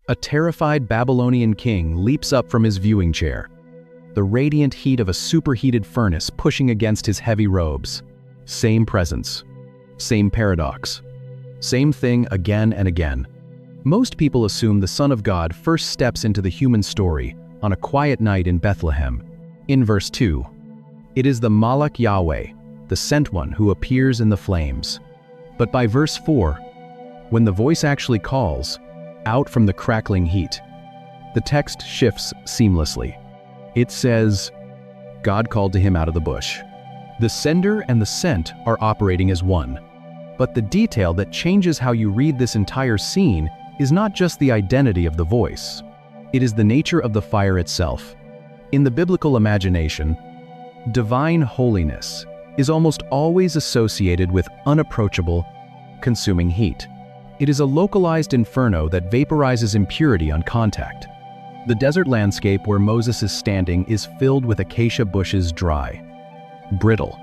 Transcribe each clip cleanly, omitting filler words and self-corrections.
A terrified Babylonian king leaps up from his viewing chair, the radiant heat of a superheated furnace pushing against his heavy robes. Same presence, same paradox, same thing again and again. Most people assume the Son of God first steps into the human story on a quiet night in Bethlehem. In verse 2, it is the Malach Yahweh, the sent one, who appears in the flames. But by verse 4, when the voice actually calls, out from the crackling heat, the text shifts seamlessly. It says, God called to him out of the bush. The sender and the sent are operating as one. But the detail that changes how you read this entire scene is not just the identity of the voice. It is the nature of the fire itself. In the biblical imagination, divine holiness is almost always associated with unapproachable, consuming heat. It is a localized inferno that vaporizes impurity on contact. The desert landscape where Moses is standing is filled with acacia bushes, dry, brittle,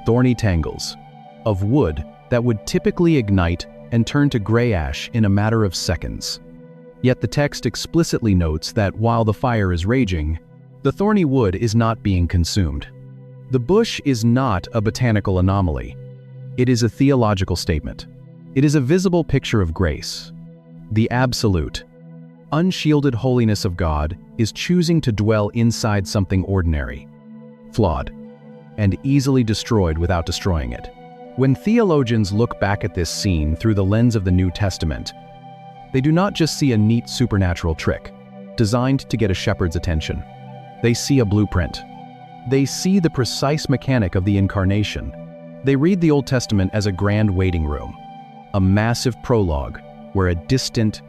thorny tangles of wood that would typically ignite and turn to gray ash in a matter of seconds. Yet the text explicitly notes that while the fire is raging, the thorny wood is not being consumed. The bush is not a botanical anomaly. It is a theological statement. It is a visible picture of grace. The absolute, unshielded holiness of God is choosing to dwell inside something ordinary, flawed, and easily destroyed without destroying it. When theologians look back at this scene through the lens of the New Testament, they do not just see a neat supernatural trick, designed to get a shepherd's attention. They see a blueprint. They see the precise mechanic of the incarnation. They read the Old Testament as a grand waiting room, a massive prologue where a distant,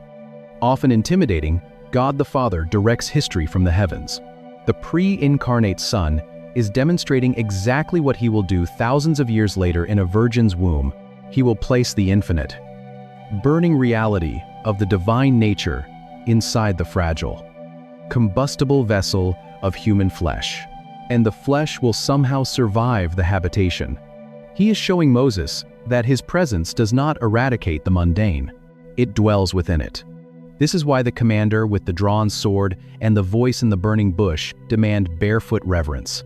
often intimidating, God the Father directs history from the heavens. The pre-incarnate Son is demonstrating exactly what he will do thousands of years later in a virgin's womb. He will place the infinite, burning reality of the divine nature inside the fragile, combustible vessel of human flesh. And the flesh will somehow survive the habitation. He is showing Moses that his presence does not eradicate the mundane. It dwells within it. This is why the commander with the drawn sword and the voice in the burning bush demand barefoot reverence.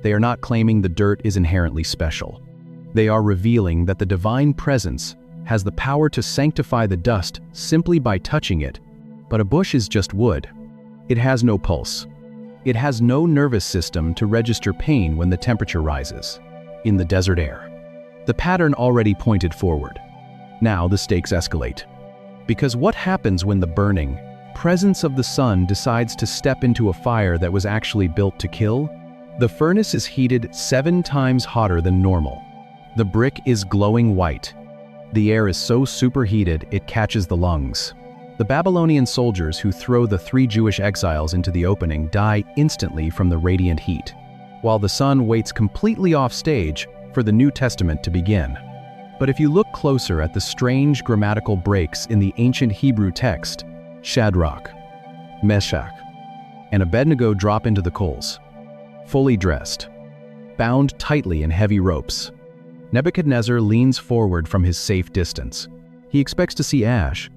They are not claiming the dirt is inherently special. They are revealing that the divine presence has the power to sanctify the dust simply by touching it. But a bush is just wood. It has no pulse. It has no nervous system to register pain when the temperature rises. In the desert air, the pattern already pointed forward. Now the stakes escalate. Because what happens when the burning presence of the sun decides to step into a fire that was actually built to kill? The furnace is heated 7 times hotter than normal. The brick is glowing white. The air is so superheated it catches the lungs. The Babylonian soldiers who throw the 3 Jewish exiles into the opening die instantly from the radiant heat, while the sun waits completely off stage for the New Testament to begin. But if you look closer at the strange grammatical breaks in the ancient Hebrew text, Shadrach, Meshach, and Abednego drop into the coals, fully dressed, bound tightly in heavy ropes. Nebuchadnezzar leans forward from his safe distance. He expects to see ash.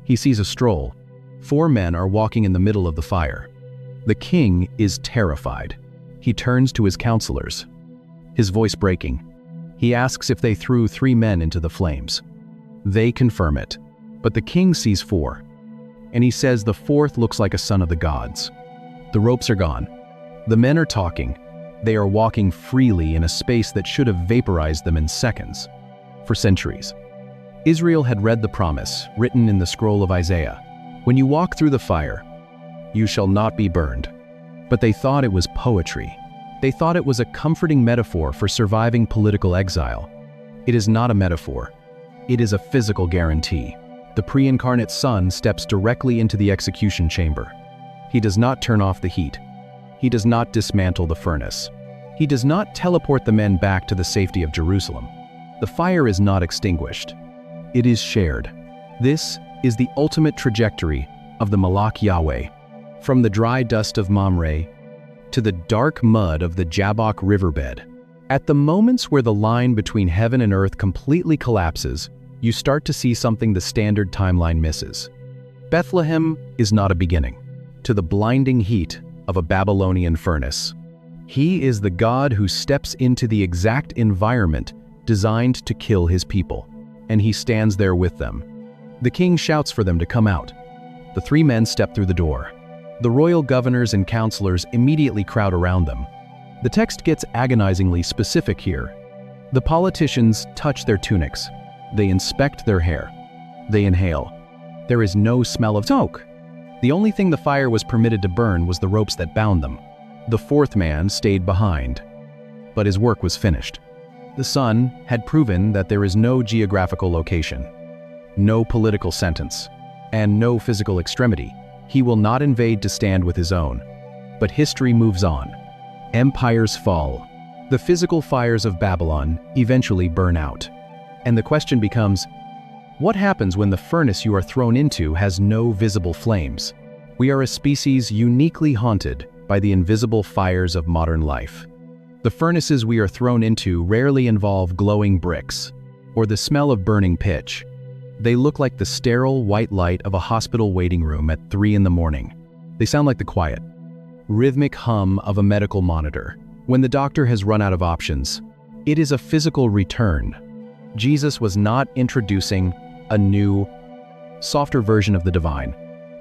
He sees a stroll. 4 men are walking in the middle of the fire. The king is terrified. He turns to his counselors, his voice breaking. He asks if they threw 3 men into the flames. They confirm it, but the king sees 4, and he says the 4th looks like a son of the gods. The ropes are gone. The men are talking. They are walking freely in a space that should have vaporized them in seconds. For centuries, Israel had read the promise written in the scroll of Isaiah, "When you walk through the fire, you shall not be burned." But they thought it was poetry. They thought it was a comforting metaphor for surviving political exile. It is not a metaphor. It is a physical guarantee. The pre-incarnate Son steps directly into the execution chamber. He does not turn off the heat. He does not dismantle the furnace. He does not teleport the men back to the safety of Jerusalem. The fire is not extinguished. It is shared. This is the ultimate trajectory of the Malach Yahweh, from the dry dust of Mamre to the dark mud of the Jabbok riverbed. At the moments where the line between heaven and earth completely collapses, you start to see something the standard timeline misses. Bethlehem is not a beginning to the blinding heat of a Babylonian furnace. He is the God who steps into the exact environment designed to kill his people, and he stands there with them. The king shouts for them to come out. The three men step through the door. The royal governors and counselors immediately crowd around them. The text gets agonizingly specific here. The politicians touch their tunics. They inspect their hair. They inhale. There is no smell of smoke. The only thing the fire was permitted to burn was the ropes that bound them. The fourth man stayed behind, but his work was finished. The sun had proven that there is no geographical location, no political sentence, and no physical extremity. He will not invade to stand with his own. But history moves on. Empires fall. The physical fires of Babylon eventually burn out. And the question becomes, what happens when the furnace you are thrown into has no visible flames? We are a species uniquely haunted by the invisible fires of modern life. The furnaces we are thrown into rarely involve glowing bricks or the smell of burning pitch. They look like the sterile white light of a hospital waiting room at 3 in the morning. They sound like the quiet, rhythmic hum of a medical monitor when the doctor has run out of options. It is a physical return. Jesus was not introducing a new, softer version of the divine.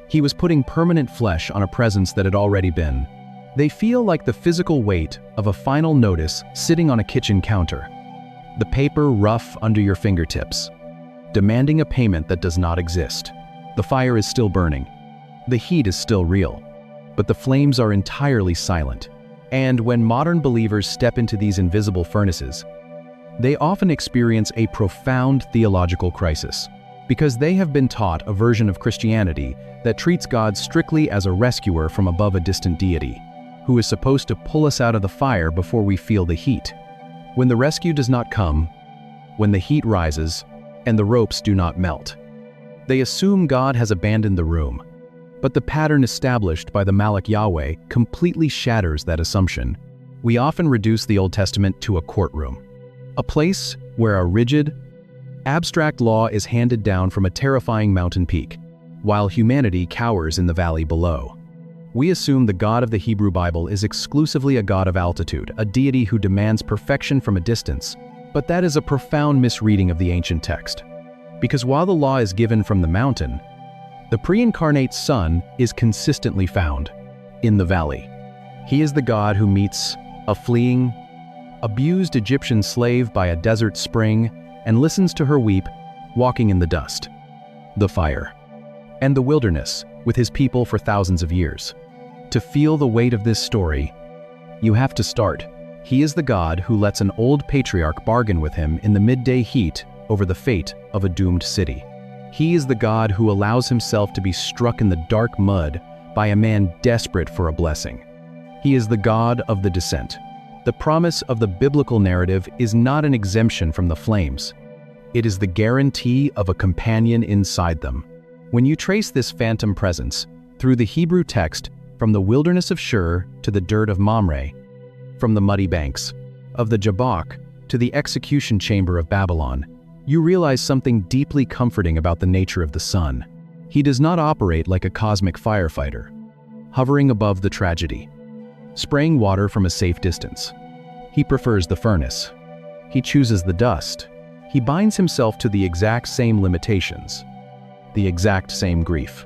He was putting permanent flesh on a presence that had already been. They feel like the physical weight of a final notice sitting on a kitchen counter. The paper rough under your fingertips, demanding a payment that does not exist. The fire is still burning. The heat is still real, but the flames are entirely silent. And when modern believers step into these invisible furnaces, they often experience a profound theological crisis, because they have been taught a version of Christianity that treats God strictly as a rescuer from above a distant deity, who is supposed to pull us out of the fire before we feel the heat. When the rescue does not come, when the heat rises, and the ropes do not melt, they assume God has abandoned the room. But the pattern established by the Malach Yahweh completely shatters that assumption. We often reduce the Old Testament to a courtroom, a place where a rigid, abstract law is handed down from a terrifying mountain peak, while humanity cowers in the valley below. We assume the God of the Hebrew Bible is exclusively a God of altitude, a deity who demands perfection from a distance. But that is a profound misreading of the ancient text. Because while the law is given from the mountain, the pre-incarnate Son is consistently found in the valley. He is the God who meets a fleeing, abused Egyptian slave by a desert spring and listens to her weep, walking in the dust, the fire, and the wilderness with his people for thousands of years. To feel the weight of this story, you have to start. He is the God who lets an old patriarch bargain with him in the midday heat over the fate of a doomed city. He is the God who allows himself to be struck in the dark mud by a man desperate for a blessing. He is the God of the descent. The promise of the biblical narrative is not an exemption from the flames. It is the guarantee of a companion inside them. When you trace this phantom presence through the Hebrew text, from the wilderness of Shur to the dirt of Mamre, from the muddy banks of the Jabbok to the execution chamber of Babylon, you realize something deeply comforting about the nature of the Son. He does not operate like a cosmic firefighter, hovering above the tragedy, spraying water from a safe distance. He prefers the furnace. He chooses the dust. He binds himself to the exact same limitations, the exact same grief,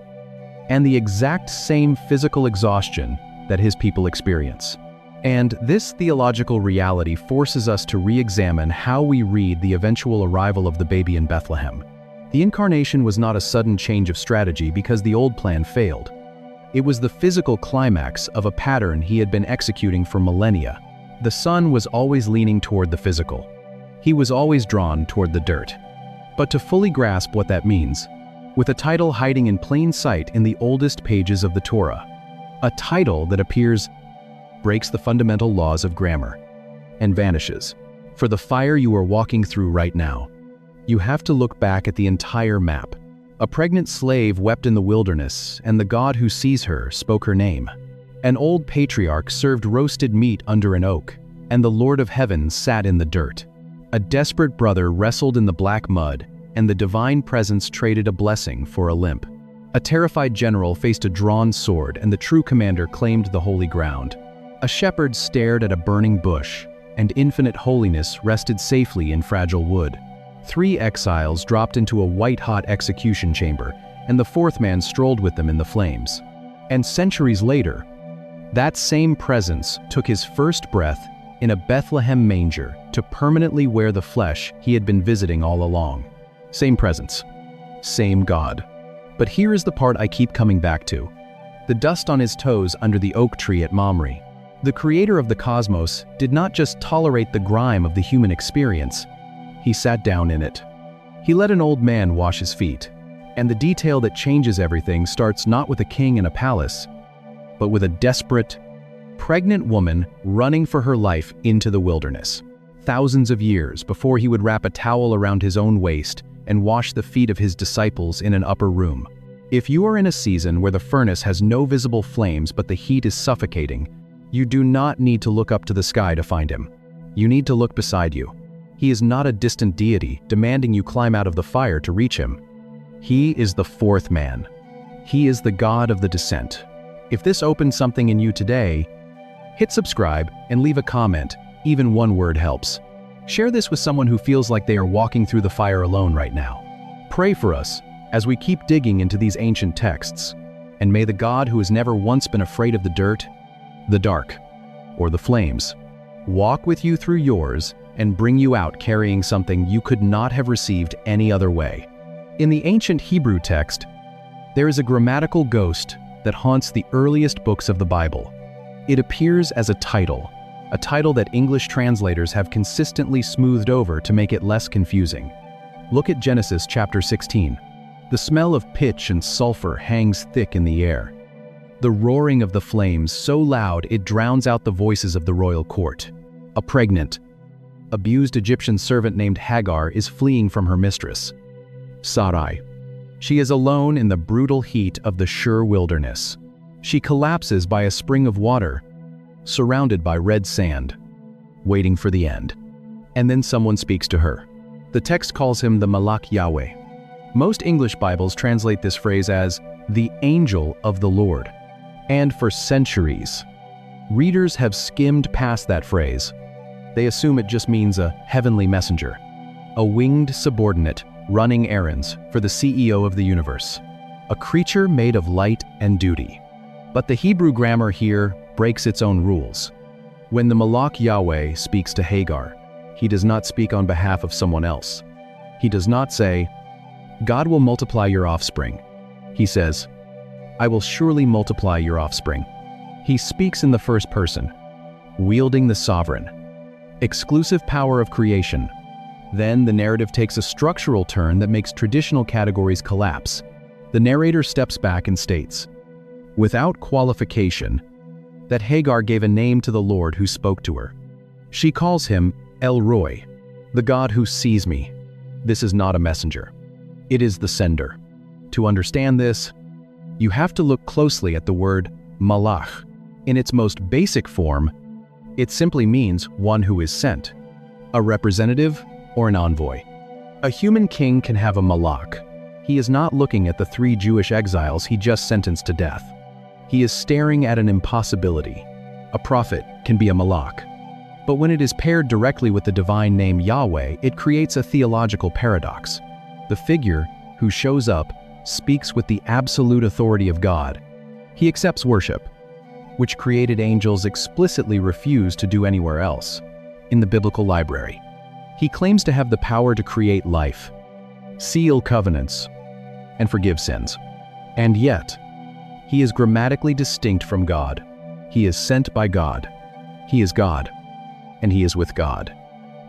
and the exact same physical exhaustion that his people experience. And this theological reality forces us to re-examine how we read the eventual arrival of the baby in Bethlehem. The incarnation was not a sudden change of strategy because the old plan failed. It was the physical climax of a pattern he had been executing for millennia. The Son was always leaning toward the physical. He was always drawn toward the dirt. But to fully grasp what that means, with a title hiding in plain sight in the oldest pages of the Torah, a title that appears, breaks the fundamental laws of grammar, and vanishes. For the fire you are walking through right now, you have to look back at the entire map. A pregnant slave wept in the wilderness, and the God who sees her spoke her name. An old patriarch served roasted meat under an oak, and the Lord of heaven sat in the dirt. A desperate brother wrestled in the black mud, and the divine presence traded a blessing for a limp. A terrified general faced a drawn sword, and the true commander claimed the holy ground. A shepherd stared at a burning bush, and infinite holiness rested safely in fragile wood. 3 exiles dropped into a white-hot execution chamber, and the 4th man strolled with them in the flames. And centuries later, that same presence took his first breath in a Bethlehem manger to permanently wear the flesh he had been visiting all along. Same presence, same God. But here is the part I keep coming back to. The dust on his toes under the oak tree at Mamre. The creator of the cosmos did not just tolerate the grime of the human experience, he sat down in it. He let an old man wash his feet. And the detail that changes everything starts not with a king in a palace, but with a desperate, pregnant woman running for her life into the wilderness. Thousands of years before he would wrap a towel around his own waist and wash the feet of his disciples in an upper room. If you are in a season where the furnace has no visible flames but the heat is suffocating, you do not need to look up to the sky to find him. You need to look beside you. He is not a distant deity demanding you climb out of the fire to reach him. He is the 4th man. He is the God of the descent. If this opens something in you today, hit subscribe and leave a comment. Even one word helps. Share this with someone who feels like they are walking through the fire alone right now. Pray for us as we keep digging into these ancient texts. And may the God who has never once been afraid of the dirt, the dark, or the flames, walk with you through yours and bring you out carrying something you could not have received any other way. In the ancient Hebrew text, there is a grammatical ghost that haunts the earliest books of the Bible. It appears as a title that English translators have consistently smoothed over to make it less confusing. Look at Genesis chapter 16. The smell of pitch and sulfur hangs thick in the air. The roaring of the flames so loud it drowns out the voices of the royal court. A pregnant, abused Egyptian servant named Hagar is fleeing from her mistress, Sarai. She is alone in the brutal heat of the Shur wilderness. She collapses by a spring of water, surrounded by red sand, waiting for the end. And then someone speaks to her. The text calls him the Malach Yahweh. Most English Bibles translate this phrase as the angel of the Lord. And for centuries, readers have skimmed past that phrase. They assume it just means a heavenly messenger, a winged subordinate running errands for the CEO of the universe, a creature made of light and duty. But the Hebrew grammar here breaks its own rules. When the Malach Yahweh speaks to Hagar, he does not speak on behalf of someone else. He does not say, "God will multiply your offspring." He says, "I will surely multiply your offspring." He speaks in the first person, wielding the sovereign, exclusive power of creation. Then the narrative takes a structural turn that makes traditional categories collapse. The narrator steps back and states, without qualification, that Hagar gave a name to the Lord who spoke to her. She calls him El Roi, the God who sees me. This is not a messenger. It is the sender. To understand this, you have to look closely at the word malach. In its most basic form, it simply means one who is sent, a representative or an envoy. A human king can have a malach. He is not looking at the 3 Jewish exiles he just sentenced to death. He is staring at an impossibility. A prophet can be a malach. But when it is paired directly with the divine name Yahweh, it creates a theological paradox. The figure who shows up speaks with the absolute authority of God. He accepts worship, which created angels explicitly refuse to do anywhere else. In the biblical library, he claims to have the power to create life, seal covenants, and forgive sins. And yet, he is grammatically distinct from God. He is sent by God. He is God, and he is with God.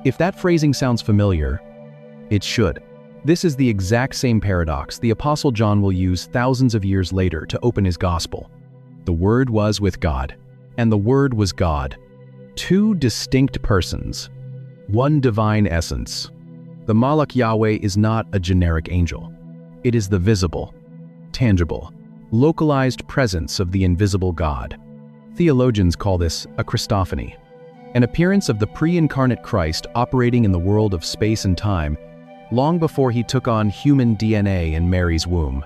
If that phrasing sounds familiar, it should. This is the exact same paradox the Apostle John will use thousands of years later to open his gospel. The Word was with God, and the Word was God. 2 distinct persons, one divine essence. The Malach Yahweh is not a generic angel. It is the visible, tangible, localized presence of the invisible God. Theologians call this a Christophany, an appearance of the pre-incarnate Christ operating in the world of space and time long before he took on human DNA in Mary's womb.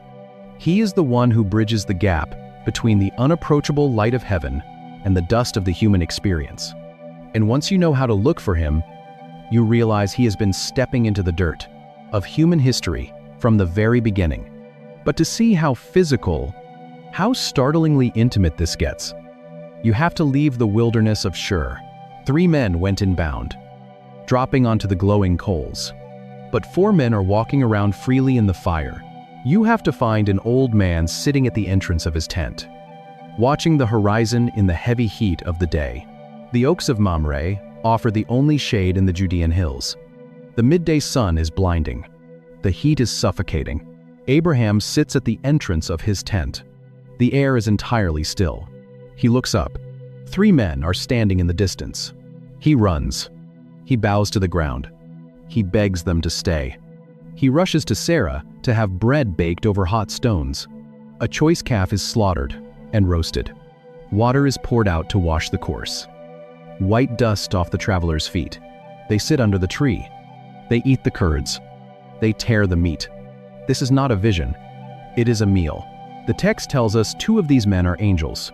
He is the one who bridges the gap between the unapproachable light of heaven and the dust of the human experience. And once you know how to look for him, you realize he has been stepping into the dirt of human history from the very beginning. But to see how physical, how startlingly intimate this gets, you have to leave the wilderness of Shur. 3 men went inbound, dropping onto the glowing coals. But 4 men are walking around freely in the fire. You have to find an old man sitting at the entrance of his tent, watching the horizon in the heavy heat of the day. The oaks of Mamre offer the only shade in the Judean hills. The midday sun is blinding. The heat is suffocating. Abraham sits at the entrance of his tent. The air is entirely still. He looks up. 3 men are standing in the distance. He runs. He bows to the ground. He begs them to stay. He rushes to Sarah to have bread baked over hot stones. A choice calf is slaughtered and roasted. Water is poured out to wash the course. White dust off the travelers' feet. They sit under the tree. They eat the curds. They tear the meat. This is not a vision. It is a meal. The text tells us 2 of these men are angels.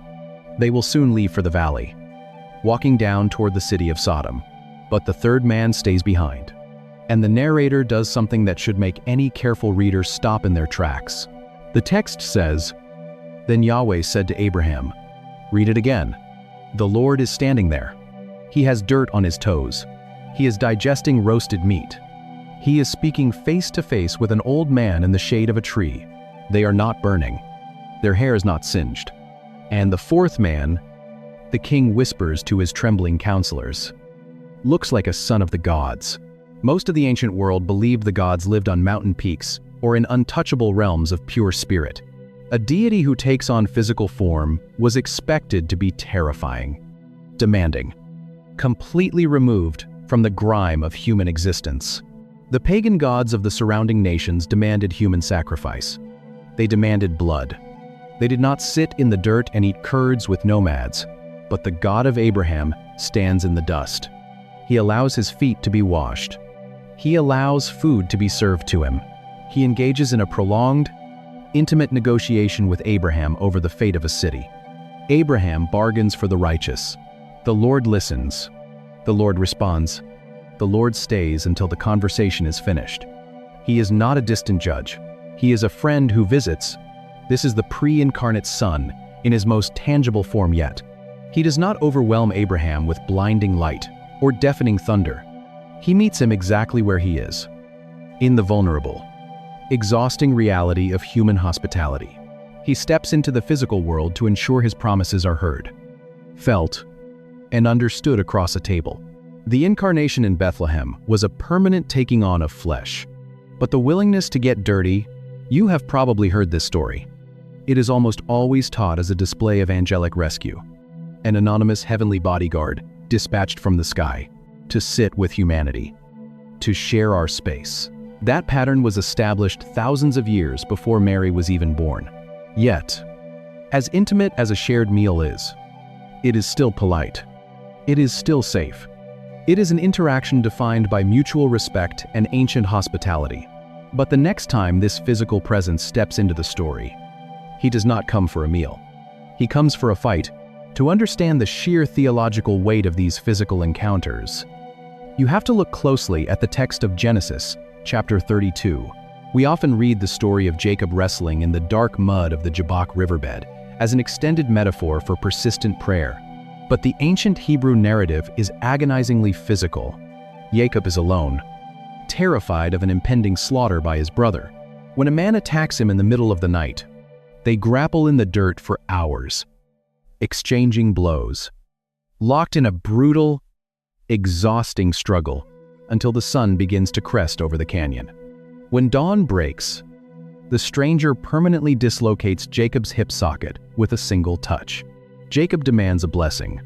They will soon leave for the valley, walking down toward the city of Sodom. But the 3rd man stays behind. And the narrator does something that should make any careful reader stop in their tracks. The text says, "Then Yahweh said to Abraham," read it again, "The Lord is standing there. He has dirt on his toes. He is digesting roasted meat. He is speaking face to face with an old man in the shade of a tree. They are not burning. Their hair is not singed." And the 4th man, the king whispers to his trembling counselors, looks like a son of the gods. Most of the ancient world believed the gods lived on mountain peaks or in untouchable realms of pure spirit. A deity who takes on physical form was expected to be terrifying, demanding, completely removed from the grime of human existence. The pagan gods of the surrounding nations demanded human sacrifice. They demanded blood. They did not sit in the dirt and eat curds with nomads, but the God of Abraham stands in the dust. He allows his feet to be washed. He allows food to be served to him. He engages in a prolonged, intimate negotiation with Abraham over the fate of a city. Abraham bargains for the righteous. The Lord listens. The Lord responds. The Lord stays until the conversation is finished. He is not a distant judge. He is a friend who visits. This is the pre-incarnate Son in his most tangible form yet. He does not overwhelm Abraham with blinding light or deafening thunder. He meets him exactly where he is, in the vulnerable, exhausting reality of human hospitality. He steps into the physical world to ensure his promises are heard, felt, and understood across a table. The incarnation in Bethlehem was a permanent taking on of flesh. But the willingness to get dirty, you have probably heard this story. It is almost always taught as a display of angelic rescue, an anonymous heavenly bodyguard dispatched from the sky to sit with humanity, to share our space. That pattern was established thousands of years before Mary was even born. Yet, as intimate as a shared meal is, it is still polite. It is still safe. It is an interaction defined by mutual respect and ancient hospitality. But the next time this physical presence steps into the story, he does not come for a meal. He comes for a fight. To understand the sheer theological weight of these physical encounters, you have to look closely at the text of Genesis, chapter 32. We often read the story of Jacob wrestling in the dark mud of the Jabbok riverbed as an extended metaphor for persistent prayer. But the ancient Hebrew narrative is agonizingly physical. Jacob is alone, terrified of an impending slaughter by his brother. When a man attacks him in the middle of the night, they grapple in the dirt for hours, exchanging blows, locked in a brutal, exhausting struggle until the sun begins to crest over the canyon. When dawn breaks, the stranger permanently dislocates Jacob's hip socket with a single touch. Jacob demands a blessing.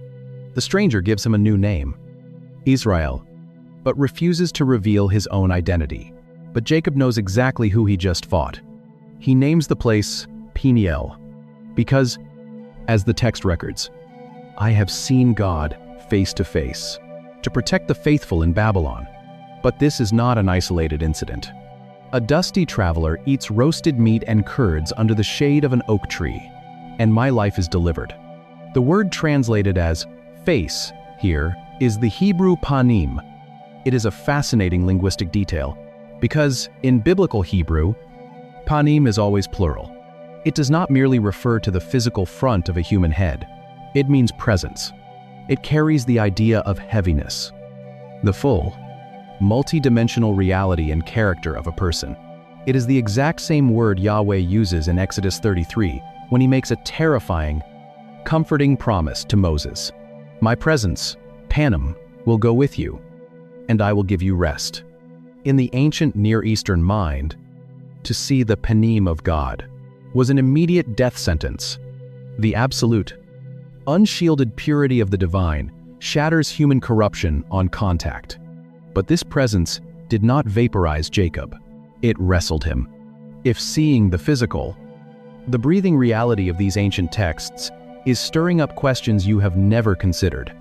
The stranger gives him a new name, Israel, but refuses to reveal his own identity. But Jacob knows exactly who he just fought. He names the place Peniel, because, as the text records, "I have seen God face to face," to protect the faithful in Babylon. But this is not an isolated incident. A dusty traveler eats roasted meat and curds under the shade of an oak tree, and my life is delivered. The word translated as face here is the Hebrew panim. It is a fascinating linguistic detail, because in biblical Hebrew, panim is always plural. It does not merely refer to the physical front of a human head. It means presence. It carries the idea of heaviness, the full, multi-dimensional reality and character of a person. It is the exact same word Yahweh uses in Exodus 33 when he makes a terrifying, comforting promise to Moses. My presence, panim, will go with you, and I will give you rest. In the ancient Near Eastern mind, to see the panim of God was an immediate death sentence. The absolute, unshielded purity of the divine shatters human corruption on contact. But this presence did not vaporize Jacob. It wrestled him. If seeing the physical, the breathing reality of these ancient texts is stirring up questions you have never considered,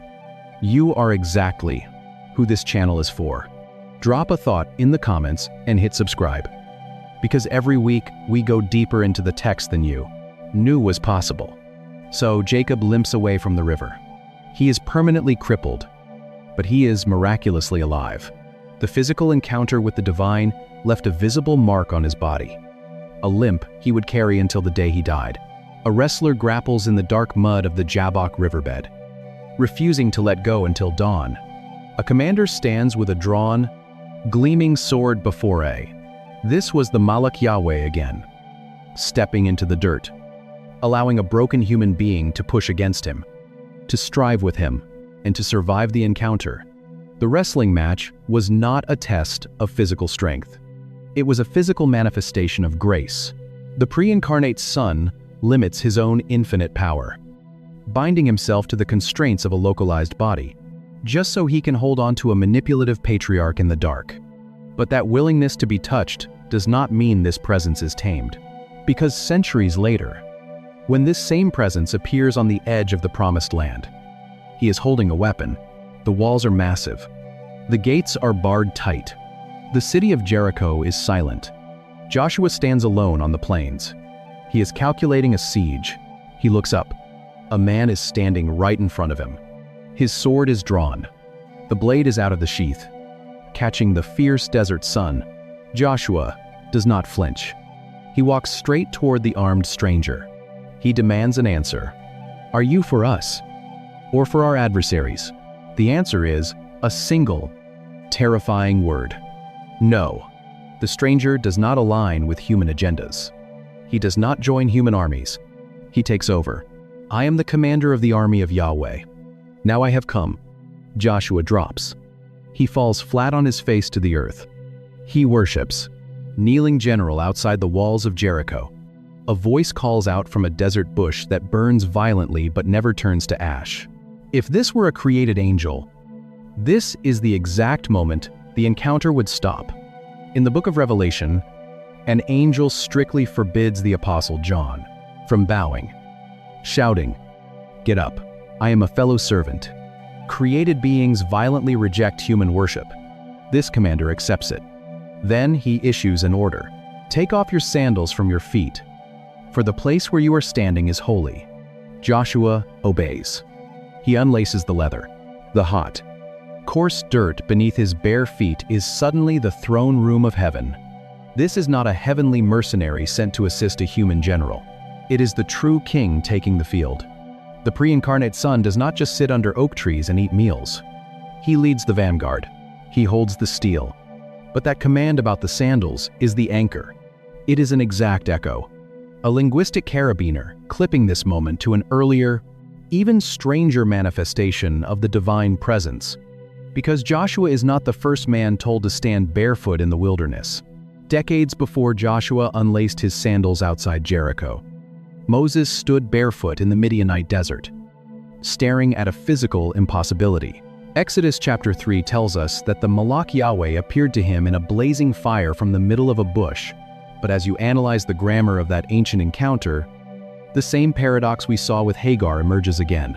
you are exactly who this channel is for. Drop a thought in the comments and hit subscribe. Because every week we go deeper into the text than you knew was possible. So Jacob limps away from the river. He is permanently crippled, but he is miraculously alive. The physical encounter with the divine left a visible mark on his body, a limp he would carry until the day he died. A wrestler grapples in the dark mud of the Jabbok riverbed, refusing to let go until dawn. A commander stands with a drawn, gleaming sword before A. This was the Malach Yahweh again, stepping into the dirt, allowing a broken human being to push against him, to strive with him, and to survive the encounter. The wrestling match was not a test of physical strength. It was a physical manifestation of grace. The pre-incarnate Son limits his own infinite power, binding himself to the constraints of a localized body, just so he can hold on to a manipulative patriarch in the dark. But that willingness to be touched does not mean this presence is tamed. Because centuries later, when this same presence appears on the edge of the promised land, he is holding a weapon. The walls are massive. The gates are barred tight. The city of Jericho is silent. Joshua stands alone on the plains. He is calculating a siege. He looks up. A man is standing right in front of him. His sword is drawn. The blade is out of the sheath. Catching the fierce desert sun, Joshua does not flinch. He walks straight toward the armed stranger. He demands an answer. Are you for us, or for our adversaries? The answer is a single, terrifying word. No. The stranger does not align with human agendas. He does not join human armies. He takes over. I am the commander of the army of Yahweh. Now I have come. Joshua drops. He falls flat on his face to the earth. He worships, kneeling general outside the walls of Jericho. A voice calls out from a desert bush that burns violently but never turns to ash. If this were a created angel, this is the exact moment the encounter would stop. In the book of Revelation, an angel strictly forbids the apostle John from bowing, shouting, "Get up, I am a fellow servant." Created beings violently reject human worship. This commander accepts it. Then he issues an order. Take off your sandals from your feet, for the place where you are standing is holy. Joshua obeys. He unlaces the leather. The hot, coarse dirt beneath his bare feet is suddenly the throne room of heaven. This is not a heavenly mercenary sent to assist a human general. It is the true king taking the field. The pre-incarnate Son does not just sit under oak trees and eat meals. He leads the vanguard. He holds the steel. But that command about the sandals is the anchor. It is an exact echo, a linguistic carabiner clipping this moment to an earlier, even stranger manifestation of the divine presence. Because Joshua is not the first man told to stand barefoot in the wilderness. Decades before Joshua unlaced his sandals outside Jericho, Moses stood barefoot in the Midianite desert, staring at a physical impossibility. Exodus chapter 3 tells us that the Malach Yahweh appeared to him in a blazing fire from the middle of a bush. But as you analyze the grammar of that ancient encounter, the same paradox we saw with Hagar emerges again.